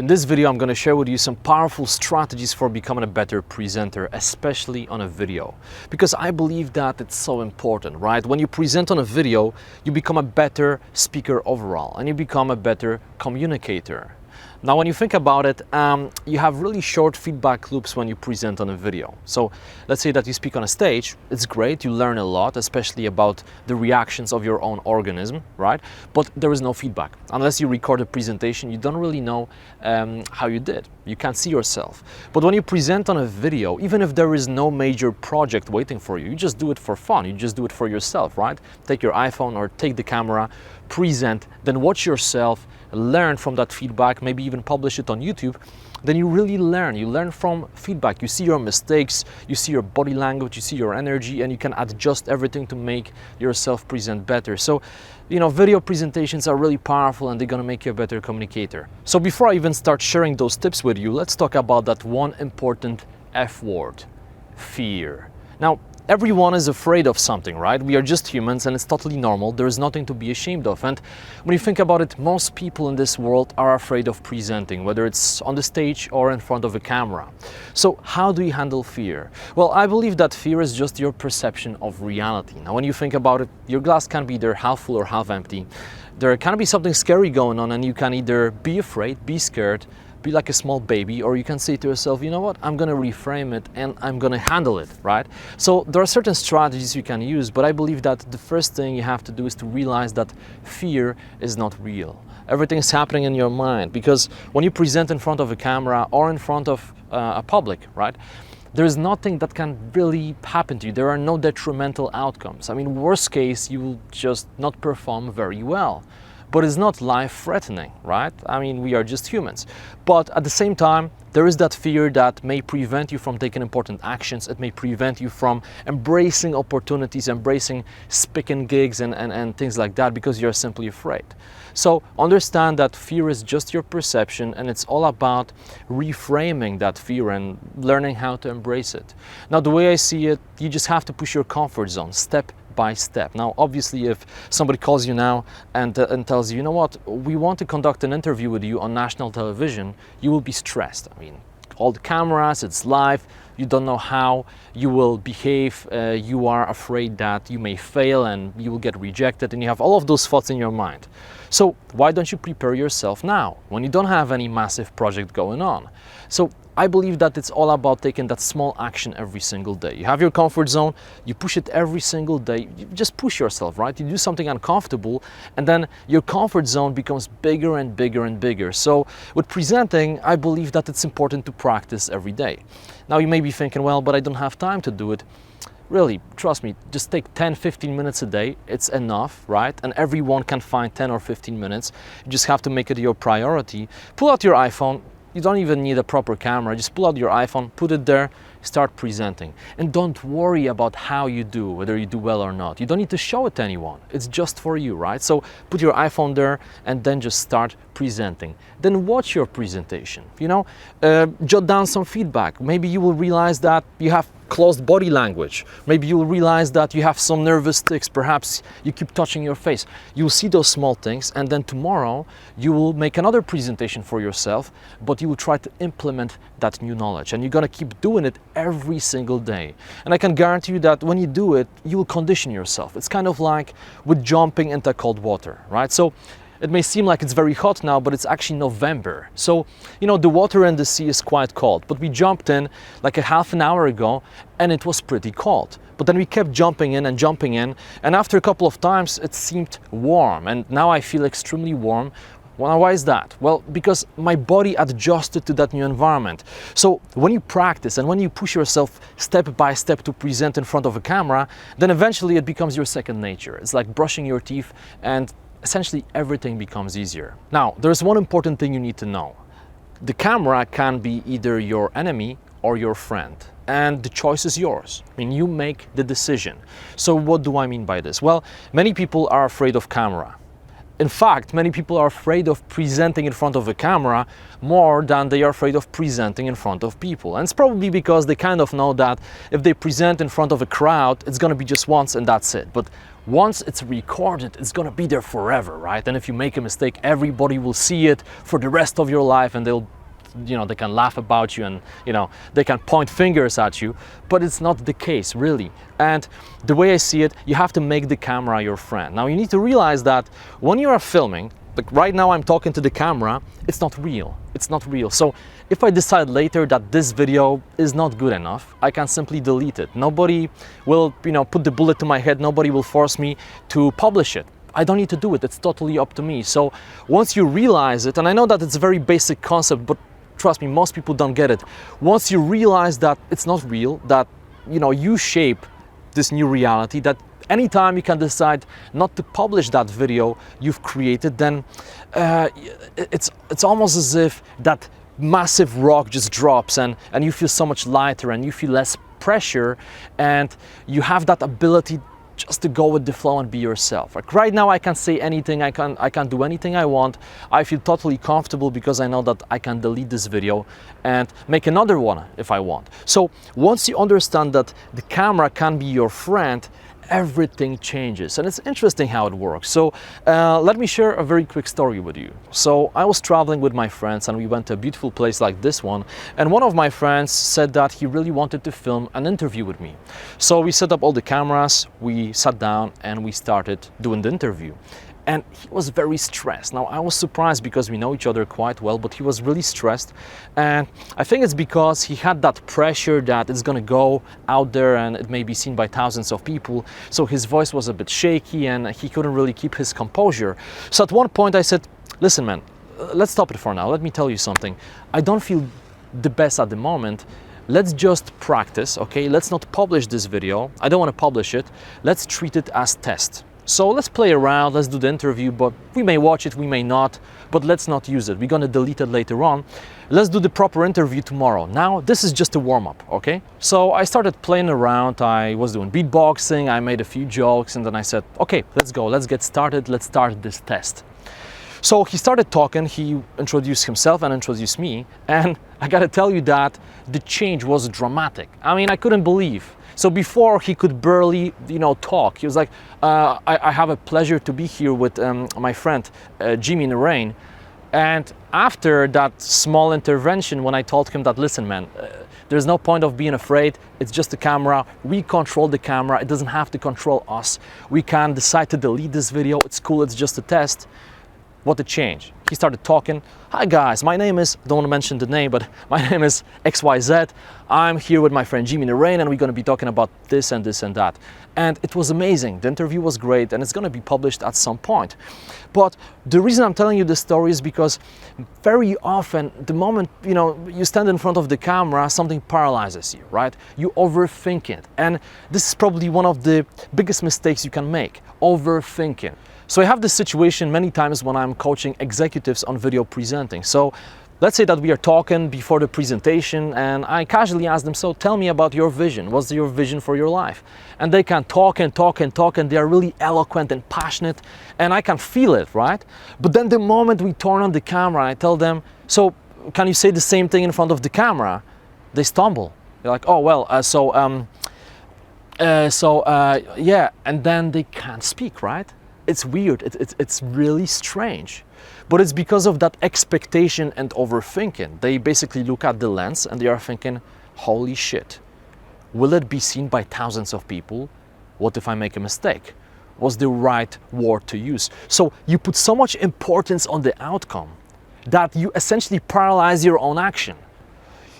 In this video, I'm going to share with you some powerful strategies for becoming a better presenter, especially on a video. Because I believe that it's so important, right? When you present on a video, you become a better speaker overall and you become a better communicator. Now, when you think about it, you have really short feedback loops when you present on a video. So let's say that you speak on a stage, it's great, you learn a lot, especially about the reactions of your own organism, right? But there is no feedback. Unless you record a presentation, you don't really know how you did. You can't see yourself. But when you present on a video, even if there is no major project waiting for you, you just do it for fun, you just do it for yourself, right? Take your iPhone or take the camera, present, then watch yourself, learn from that feedback, maybe even publish it on YouTube, then you really learn. You learn from feedback. You see your mistakes, you see your body language, you see your energy, and you can adjust everything to make yourself present better. So, video presentations are really powerful and they're gonna make you a better communicator. So before I even start sharing those tips with you, let's talk about that one important F word, fear. Now, everyone is afraid of something, right? We are just humans and it's totally normal. There is nothing to be ashamed of. And when you think about it, most people in this world are afraid of presenting, whether it's on the stage or in front of a camera. So how do you handle fear? Well, I believe that fear is just your perception of reality. Now, when you think about it, your glass can be either half full or half empty. There can be something scary going on and you can either be afraid, be scared, be like a small baby, or you can say to yourself, you know what, I'm gonna reframe it and I'm gonna handle it, right? So there are certain strategies you can use, but I believe that the first thing you have to do is to realize that fear is not real. Everything is happening in your mind, because when you present in front of a camera or in front of a public, right? There is nothing that can really happen to you. There are no detrimental outcomes. I mean, worst case, you will just not perform very well. But it's not life-threatening, right? I mean, we are just humans. But at the same time, there is that fear that may prevent you from taking important actions. It may prevent you from embracing opportunities, embracing speaking gigs and things like that, because you're simply afraid. So understand that fear is just your perception, and it's all about reframing that fear and learning how to embrace it. Now, the way I see it, you just have to push your comfort zone step by step. Now, obviously, if somebody calls you now and tells you, you know what, we want to conduct an interview with you on national television, you will be stressed. I mean, all the cameras, it's live, you don't know how you will behave, you are afraid that you may fail and you will get rejected, and you have all of those thoughts in your mind. So why don't you prepare yourself now, when you don't have any massive project going on? So I believe that it's all about taking that small action every single day. You have your comfort zone, you push it every single day, you just push yourself, right? You do something uncomfortable, and then your comfort zone becomes bigger and bigger and bigger. So with presenting, I believe that it's important to practice every day. Now you may be thinking, well, but I don't have time to do it. Really, trust me, just take 10-15 minutes a day, it's enough, right? And everyone can find 10 or 15 minutes. You just have to make it your priority. Pull out your iPhone. You don't even need a proper camera. Just pull out your iPhone, put it there, start presenting. And don't worry about how you do, whether you do well or not. You don't need to show it to anyone. It's just for you, right? So put your iPhone there and then just start presenting. Then watch your presentation, jot down some feedback. Maybe you will realize that you have closed body language. Maybe you'll realize that you have some nervous tics. Perhaps you keep touching your face. You'll see those small things, and then tomorrow you will make another presentation for yourself, but you will try to implement that new knowledge, and you're gonna keep doing it every single day. And I can guarantee you that when you do it, you will condition yourself. It's kind of like with jumping into cold water, right? So it may seem like it's very hot now, but it's actually November. So, the water in the sea is quite cold, but we jumped in like a half an hour ago and it was pretty cold. But then we kept jumping in, and after a couple of times it seemed warm, and now I feel extremely warm. Well, why is that? Well, because my body adjusted to that new environment. So when you practice and when you push yourself step by step to present in front of a camera, then eventually it becomes your second nature. It's like brushing your teeth, and essentially everything becomes easier. Now, there's one important thing you need to know. The camera can be either your enemy or your friend, and the choice is yours. I mean, you make the decision. So what do I mean by this? Well, many people are afraid of camera. In fact, many people are afraid of presenting in front of a camera more than they are afraid of presenting in front of people. And it's probably because they kind of know that if they present in front of a crowd, it's going to be just once and that's it. But once it's recorded, it's going to be there forever, right? And if you make a mistake, everybody will see it for the rest of your life, and they'll, they can laugh about you, and they can point fingers at you, but it's not the case really. And the way I see it, you have to make the camera your friend. Now you need to realize that when you are filming, like right now I'm talking to the camera, it's not real. It's not real. So if I decide later that this video is not good enough, I can simply delete it. Nobody will, put the bullet to my head. Nobody will force me to publish it. I don't need to do it. It's totally up to me. So once you realize it, and I know that it's a very basic concept, but trust me, most people don't get it. Once you realize that it's not real, that you shape this new reality, that anytime you can decide not to publish that video you've created, then it's almost as if that massive rock just drops, and you feel so much lighter, and you feel less pressure, and you have that ability just to go with the flow and be yourself. Like right now I can say anything, I can do anything I want. I feel totally comfortable because I know that I can delete this video and make another one if I want. So once you understand that the camera can be your friend, everything changes, and it's interesting how it works. So let me share a very quick story with you. So I was traveling with my friends, and we went to a beautiful place like this one, and one of my friends said that he really wanted to film an interview with me. So we set up all the cameras, we sat down, and we started doing the interview. And he was very stressed. Now I was surprised because we know each other quite well, but he was really stressed. And I think it's because he had that pressure that it's gonna go out there and it may be seen by thousands of people. So his voice was a bit shaky and he couldn't really keep his composure. So at one point I said, listen man, let's stop it for now. Let me tell you something. I don't feel the best at the moment. Let's just practice, okay? Let's not publish this video. I don't want to publish it. Let's treat it as test. So let's play around, let's do the interview, but we may watch it, we may not, but let's not use it. We're gonna delete it later on. Let's do the proper interview tomorrow. Now, this is just a warm-up, okay? So I started playing around, I was doing beatboxing, I made a few jokes, and then I said, okay, let's go, let's get started, let's start this test. So he started talking, he introduced himself and introduced me, and I gotta tell you that the change was dramatic. I mean, I couldn't believe. So before he could barely, talk. He was like, I have a pleasure to be here with my friend, Naraine. And after that small intervention, when I told him that, listen, man, there's no point of being afraid. It's just a camera. We control the camera. It doesn't have to control us. We can decide to delete this video. It's cool. It's just a test. What a change. He started talking. Hi guys, my name is, don't want to mention the name, but my name is XYZ. I'm here with my friend Naraine, and we're going to be talking about this and this and that. And it was amazing. The interview was great, and it's going to be published at some point. But the reason I'm telling you this story is because very often, the moment you stand in front of the camera, something paralyzes you, right? You overthink it. And this is probably one of the biggest mistakes you can make, overthinking. So I have this situation many times when I'm coaching executives on video presenting. So let's say that we are talking before the presentation, and I casually ask them, so tell me about your vision. What's your vision for your life? And they can talk and talk and talk, and they are really eloquent and passionate, and I can feel it, right? But then the moment we turn on the camera and I tell them, so can you say the same thing in front of the camera? They stumble. They're like, oh, well, yeah, and then they can't speak, right? It's weird, it's really strange. But it's because of that expectation and overthinking. They basically look at the lens and they are thinking, holy shit, will it be seen by thousands of people? What if I make a mistake? What's the right word to use? So you put so much importance on the outcome that you essentially paralyze your own action.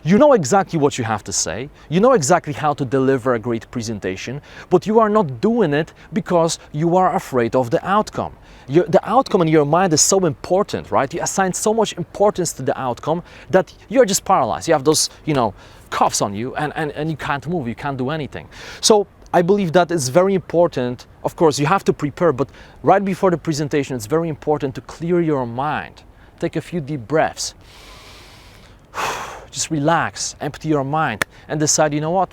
You know exactly what you have to say, you know exactly how to deliver a great presentation, but you are not doing it because you are afraid of the outcome. The outcome in your mind is so important, right? You assign so much importance to the outcome that you're just paralyzed. You have those, cuffs on you and you can't move, you can't do anything. So I believe that it's very important. Of course, you have to prepare, but right before the presentation, it's very important to clear your mind. Take a few deep breaths. Just relax, empty your mind, and decide, you know what?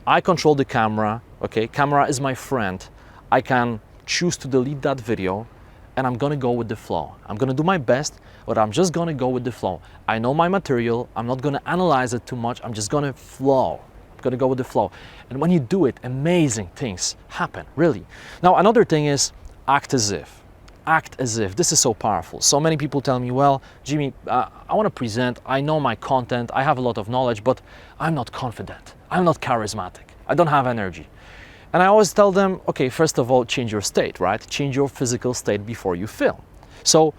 I control the camera, okay? Camera is my friend. I can choose to delete that video, and I'm gonna go with the flow. I'm gonna do my best, but I'm just gonna go with the flow. I know my material, I'm not gonna analyze it too much, I'm just gonna flow. I'm gonna go with the flow. And when you do it, amazing things happen, really. Now, another thing is act as if. Act as if. This is so powerful. So many people tell me, well, Jimmy, I want to present, I know my content, I have a lot of knowledge, but I'm not confident. I'm not charismatic. I don't have energy. And I always tell them, okay, first of all, change your state, right? Change your physical state before you film. So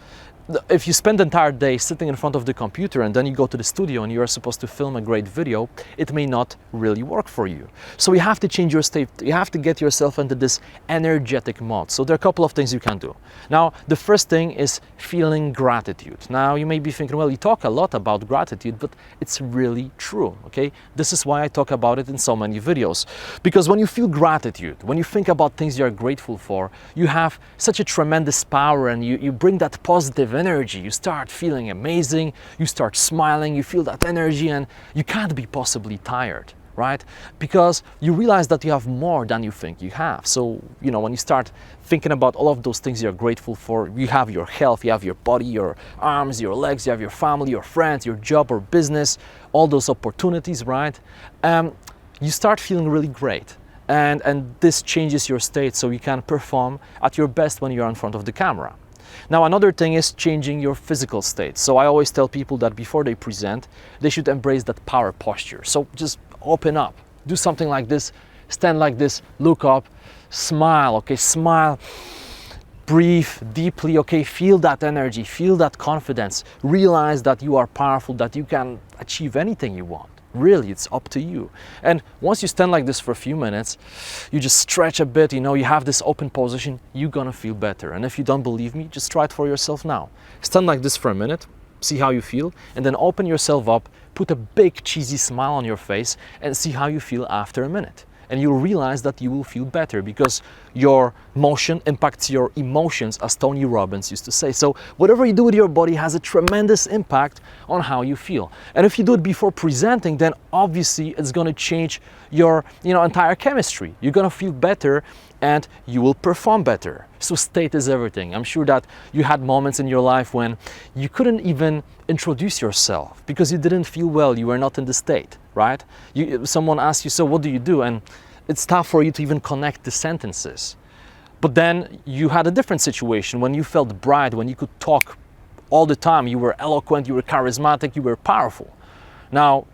if you spend the entire day sitting in front of the computer and then you go to the studio and you are supposed to film a great video, it may not really work for you. So you have to change your state. You have to get yourself into this energetic mode. So there are a couple of things you can do. Now, the first thing is feeling gratitude. Now, you may be thinking, well, you talk a lot about gratitude, but it's really true, okay? This is why I talk about it in so many videos. Because when you feel gratitude, when you think about things you are grateful for, you have such a tremendous power and you bring that positive energy. You start feeling amazing, you start smiling, you feel that energy, and you can't be possibly tired, right? Because you realize that you have more than you think you have. So, you know, when you start thinking about all of those things you're grateful for, you have your health, you have your body, your arms, your legs, you have your family, your friends, your job or business, all those opportunities, right? You start feeling really great. And this changes your state so you can perform at your best when you're in front of the camera. Now, another thing is changing your physical state. So I always tell people that before they present, they should embrace that power posture. So just open up, do something like this, stand like this, look up, smile, okay, smile, breathe deeply, okay, feel that energy, feel that confidence, realize that you are powerful, that you can achieve anything you want. Really, it's up to you. And once you stand like this for a few minutes, you just stretch a bit, you know, you have this open position, you're gonna feel better. And if you don't believe me, just try it for yourself now. Stand like this for a minute, see how you feel, and then open yourself up, put a big cheesy smile on your face, and see how you feel after a minute. And you'll realize that you will feel better because your motion impacts your emotions, as Tony Robbins used to say. So whatever you do with your body has a tremendous impact on how you feel. And if you do it before presenting, then obviously it's going to change your entire chemistry. You're going to feel better and you will perform better. So state is everything. I'm sure that you had moments in your life when you couldn't even introduce yourself because you didn't feel well, you were not in the state, right? Someone asks you, so what do you do? And it's tough for you to even connect the sentences. But then you had a different situation when you felt bright, when you could talk all the time, you were eloquent, you were charismatic, you were powerful. Now,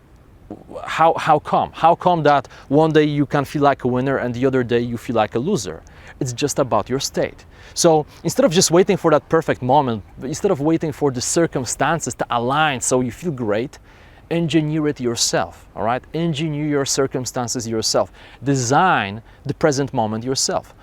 how come? How come that one day you can feel like a winner and the other day you feel like a loser? It's just about your state. So instead of just waiting for that perfect moment, instead of waiting for the circumstances to align so you feel great, engineer it yourself, all right? Engineer your circumstances yourself. Design the present moment yourself.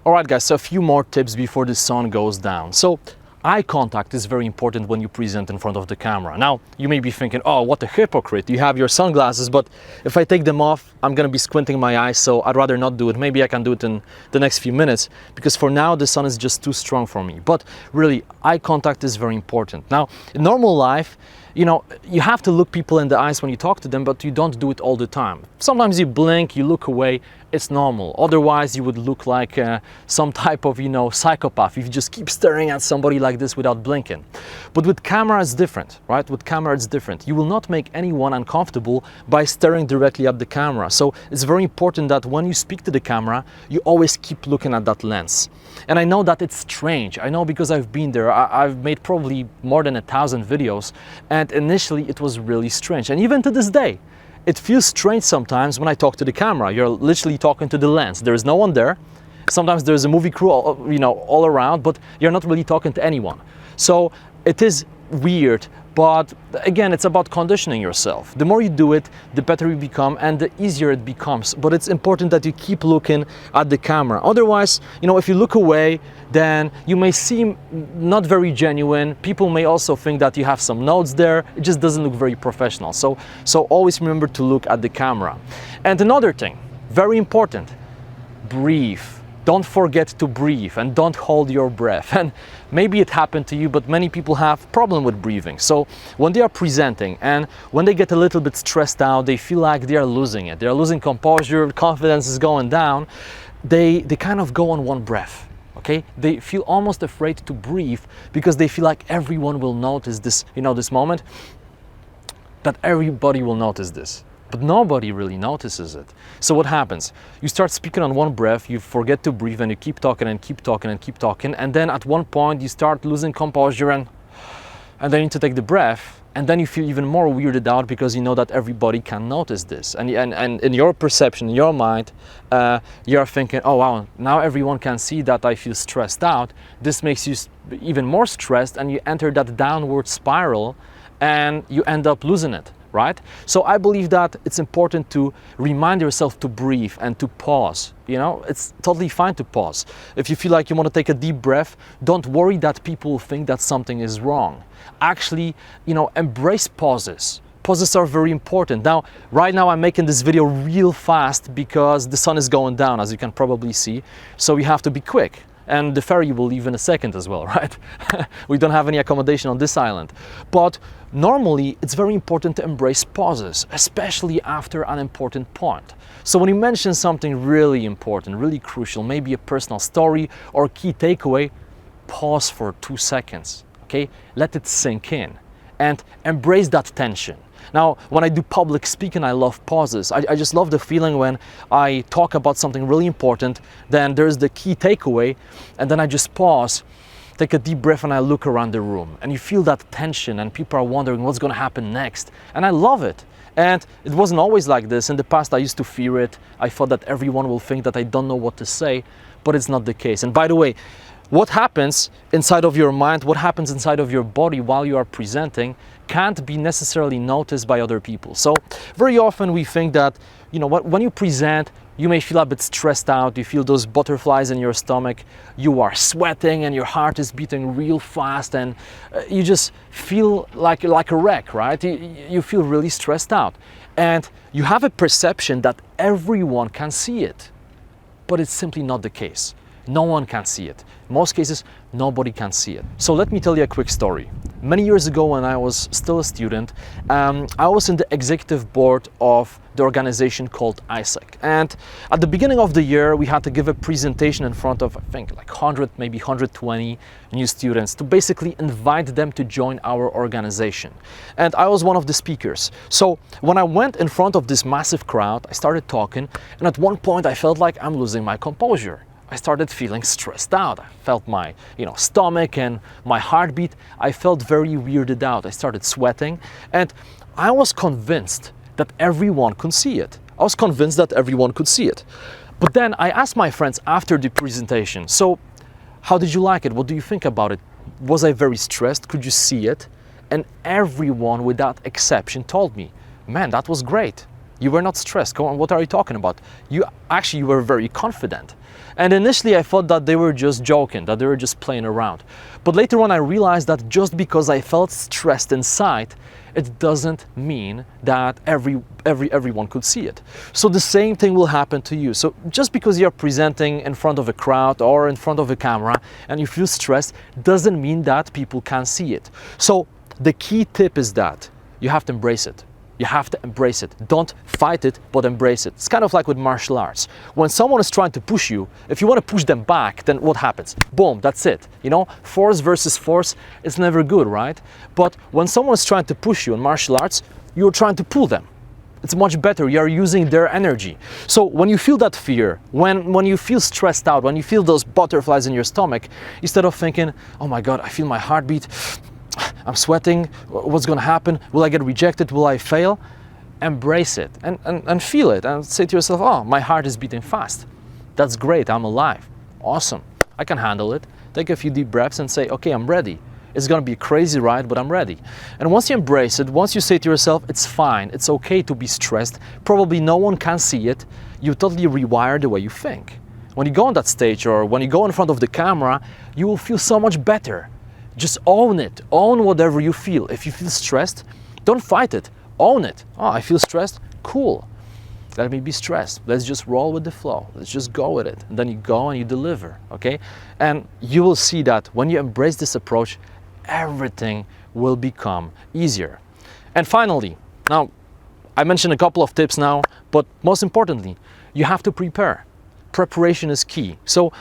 All right, guys, so a few more tips before the sun goes down. So eye contact is very important when you present in front of the camera. Now, you may be thinking, oh, what a hypocrite. You have your sunglasses, but if I take them off, I'm gonna be squinting my eyes, so I'd rather not do it. Maybe I can do it in the next few minutes, because for now, the sun is just too strong for me. But really, eye contact is very important. Now, in normal life, you have to look people in the eyes when you talk to them, but you don't do it all the time. Sometimes you blink, you look away, it's normal. Otherwise, you would look like some type of, psychopath if you just keep staring at somebody like this without blinking. But with camera, it's different, right? With camera, it's different. You will not make anyone uncomfortable by staring directly at the camera. So it's very important that when you speak to the camera, you always keep looking at that lens. And I know that it's strange. I know because I've been there. I've made probably more than 1,000 videos. And initially, it was really strange. And even to this day, it feels strange sometimes when I talk to the camera. You're literally talking to the lens. There is no one there. Sometimes there's a movie crew, all around, but you're not really talking to anyone. So it is weird, but again, it's about conditioning yourself. The more you do it, the better you become and the easier it becomes. But it's important that you keep looking at the camera. Otherwise, if you look away, then you may seem not very genuine. People may also think that you have some notes there. It just doesn't look very professional. So always remember to look at the camera. And another thing, very important, breathe. Don't forget to breathe and don't hold your breath. And maybe it happened to you, but many people have problem with breathing. So when they are presenting and when they get a little bit stressed out, they feel like they are losing it. They are losing composure, confidence is going down. They kind of go on one breath. okay? They feel almost afraid to breathe because they feel like everyone will notice this, this moment, that everybody will notice this. But nobody really notices it. So what happens? You start speaking on one breath, you forget to breathe, and you keep talking and keep talking and keep talking, and then at one point you start losing composure and then you need to take the breath, and then you feel even more weirded out because you know that everybody can notice this. And in your perception, in your mind, you're thinking, oh wow, now everyone can see that I feel stressed out. This makes you even more stressed, and you enter that downward spiral and you end up losing it, right? So I believe that it's important to remind yourself to breathe and to pause. It's totally fine to pause. If you feel like you want to take a deep breath, don't worry that people think that something is wrong. Actually, embrace pauses. Pauses are very important. Now, right now I'm making this video real fast because the sun is going down, as you can probably see. So we have to be quick. And the ferry will leave in a second as well, right? We don't have any accommodation on this island. But normally, it's very important to embrace pauses, especially after an important point. So when you mention something really important, really crucial, maybe a personal story or key takeaway, pause for 2 seconds, okay? Let it sink in and embrace that tension. Now, when I do public speaking, I love pauses. I just love the feeling when I talk about something really important, then there's the key takeaway, and then I just pause, take a deep breath, and I look around the room. And you feel that tension, and people are wondering what's going to happen next. And I love it. And it wasn't always like this. In the past, I used to fear it. I thought that everyone will think that I don't know what to say, but it's not the case. And by the way, what happens inside of your mind, what happens inside of your body while you are presenting can't be necessarily noticed by other people. So very often we think that, when you present, you may feel a bit stressed out, you feel those butterflies in your stomach, you are sweating and your heart is beating real fast, and you just feel like a wreck, right? You feel really stressed out. And you have a perception that everyone can see it, but it's simply not the case. No one can see it. In most cases, nobody can see it. So let me tell you a quick story. Many years ago, when I was still a student, I was in the executive board of the organization called ISEC. And at the beginning of the year, we had to give a presentation in front of, I think, like 100, maybe 120 new students to basically invite them to join our organization. And I was one of the speakers. So when I went in front of this massive crowd, I started talking, and at one point I felt like I'm losing my composure. I started feeling stressed out. I felt my stomach and my heartbeat. I felt very weirded out. I started sweating, and I was convinced that everyone could see it. But then I asked my friends after the presentation, so how did you like it? What do you think about it? Was I very stressed? Could you see it? And everyone without exception told me, man, that was great. You were not stressed. Go on, what are you talking about? You were very confident. And initially I thought that they were just joking, that they were just playing around. But later on I realized that just because I felt stressed inside, it doesn't mean that everyone could see it. So the same thing will happen to you. So just because you're presenting in front of a crowd or in front of a camera and you feel stressed, doesn't mean that people can see it. So the key tip is that you have to embrace it. You have to embrace it. Don't fight it, but embrace it. It's kind of like with martial arts. When someone is trying to push you, if you want to push them back, then what happens? Boom, that's it. Force versus force is never good, right? But when someone is trying to push you in martial arts, you're trying to pull them. It's much better. You're using their energy. So when you feel that fear, when you feel stressed out, when you feel those butterflies in your stomach, instead of thinking, oh my God, I feel my heartbeat, I'm sweating, what's going to happen? Will I get rejected? Will I fail? Embrace it and feel it and say to yourself, oh, my heart is beating fast. That's great, I'm alive. Awesome, I can handle it. Take a few deep breaths and say, okay, I'm ready. It's going to be a crazy ride, but I'm ready. And once you embrace it, once you say to yourself, it's fine, it's okay to be stressed, probably no one can see it, you totally rewire the way you think. When you go on that stage or when you go in front of the camera, you will feel so much better. Just own it. Own whatever you feel. If you feel stressed, don't fight it. Own it. Oh, I feel stressed? Cool. Let me be stressed. Let's just roll with the flow. Let's just go with it. And then you go and you deliver, okay? And you will see that when you embrace this approach, everything will become easier. And finally, now, I mentioned a couple of tips now, but most importantly, you have to prepare. Preparation is key. So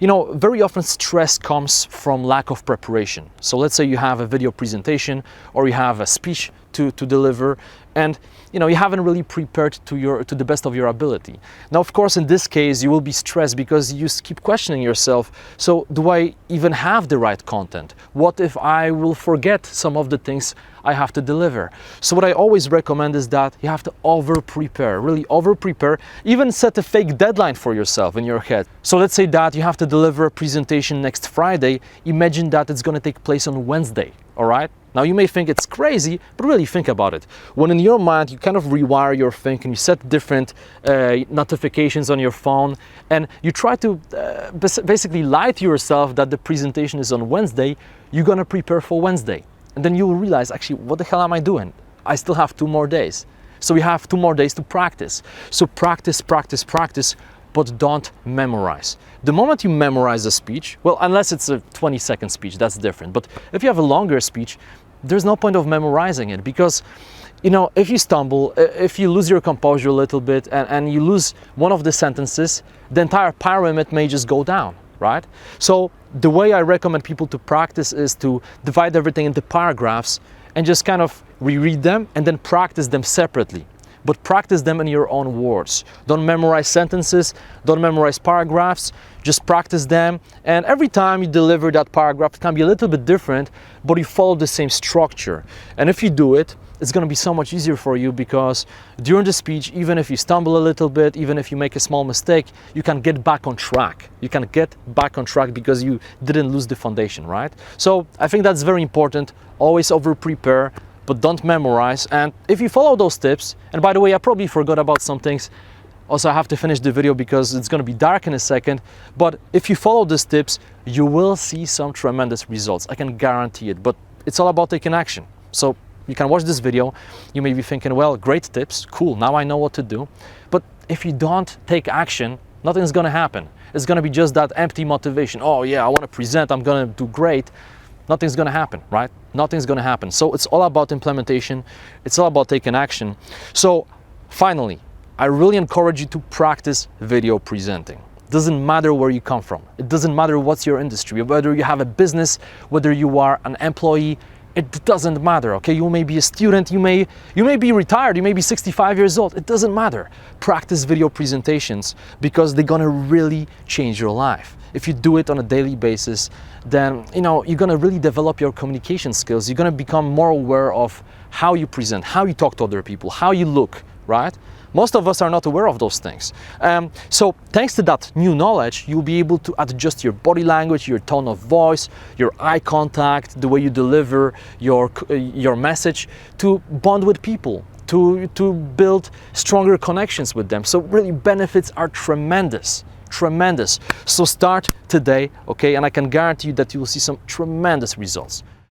You know, very often stress comes from lack of preparation. So let's say you have a video presentation or you have a speech to deliver, and you know, you haven't really prepared to the best of your ability. Now, of course, in this case, you will be stressed because you keep questioning yourself. So do I even have the right content? What if I will forget some of the things I have to deliver? So what I always recommend is that you have to over-prepare, really over-prepare, even set a fake deadline for yourself in your head. So let's say that you have to deliver a presentation next Friday. Imagine that it's going to take place on Wednesday, all right? Now you may think it's crazy, but really think about it. When in your mind you kind of rewire your thinking, you set different notifications on your phone, and you try to basically lie to yourself that the presentation is on Wednesday, you're gonna prepare for Wednesday. And then you will realize, actually, what the hell am I doing? I still have 2 more days. So we have 2 more days to practice. So practice, practice, practice, but don't memorize. The moment you memorize a speech, well, unless it's a 20-second speech, that's different. But if you have a longer speech, there's no point of memorizing it, because, you know, if you stumble, if you lose your composure a little bit and you lose one of the sentences, the entire pyramid may just go down, right? So the way I recommend people to practice is to divide everything into paragraphs and just kind of reread them and then practice them separately. But practice them in your own words. Don't memorize sentences, don't memorize paragraphs, just practice them. And every time you deliver that paragraph, it can be a little bit different, but you follow the same structure. And if you do it, it's going to be so much easier for you, because during the speech, even if you stumble a little bit, even if you make a small mistake, you can get back on track. You can get back on track because you didn't lose the foundation, right? So I think that's very important. Always over-prepare, but don't memorize. And if you follow those tips, and by the way, I probably forgot about some things. Also, I have to finish the video because it's going to be dark in a second. But if you follow these tips, you will see some tremendous results. I can guarantee it. But it's all about taking action. So you can watch this video. You may be thinking, well, great tips, cool, now I know what to do. But if you don't take action, nothing's going to happen. It's going to be just that empty motivation. Oh yeah, I want to present, I'm going to do great. Nothing's going to happen, right? Nothing's going to happen. So it's all about implementation. It's all about taking action. So finally, I really encourage you to practice video presenting. It doesn't matter where you come from. It doesn't matter what's your industry, whether you have a business, whether you are an employee, it doesn't matter, okay? You may be a student, you may be retired, you may be 65 years old. It doesn't matter. Practice video presentations, because they're gonna really change your life. If you do it on a daily basis, then you know you're gonna really develop your communication skills. You're gonna become more aware of how you present, how you talk to other people, how you look, right? Most of us are not aware of those things. So thanks to that new knowledge, you'll be able to adjust your body language, your tone of voice, your eye contact, the way you deliver your message, to bond with people, to build stronger connections with them. So really, benefits are tremendous. Tremendous. So start today, okay? And I can guarantee you that you will see some tremendous results.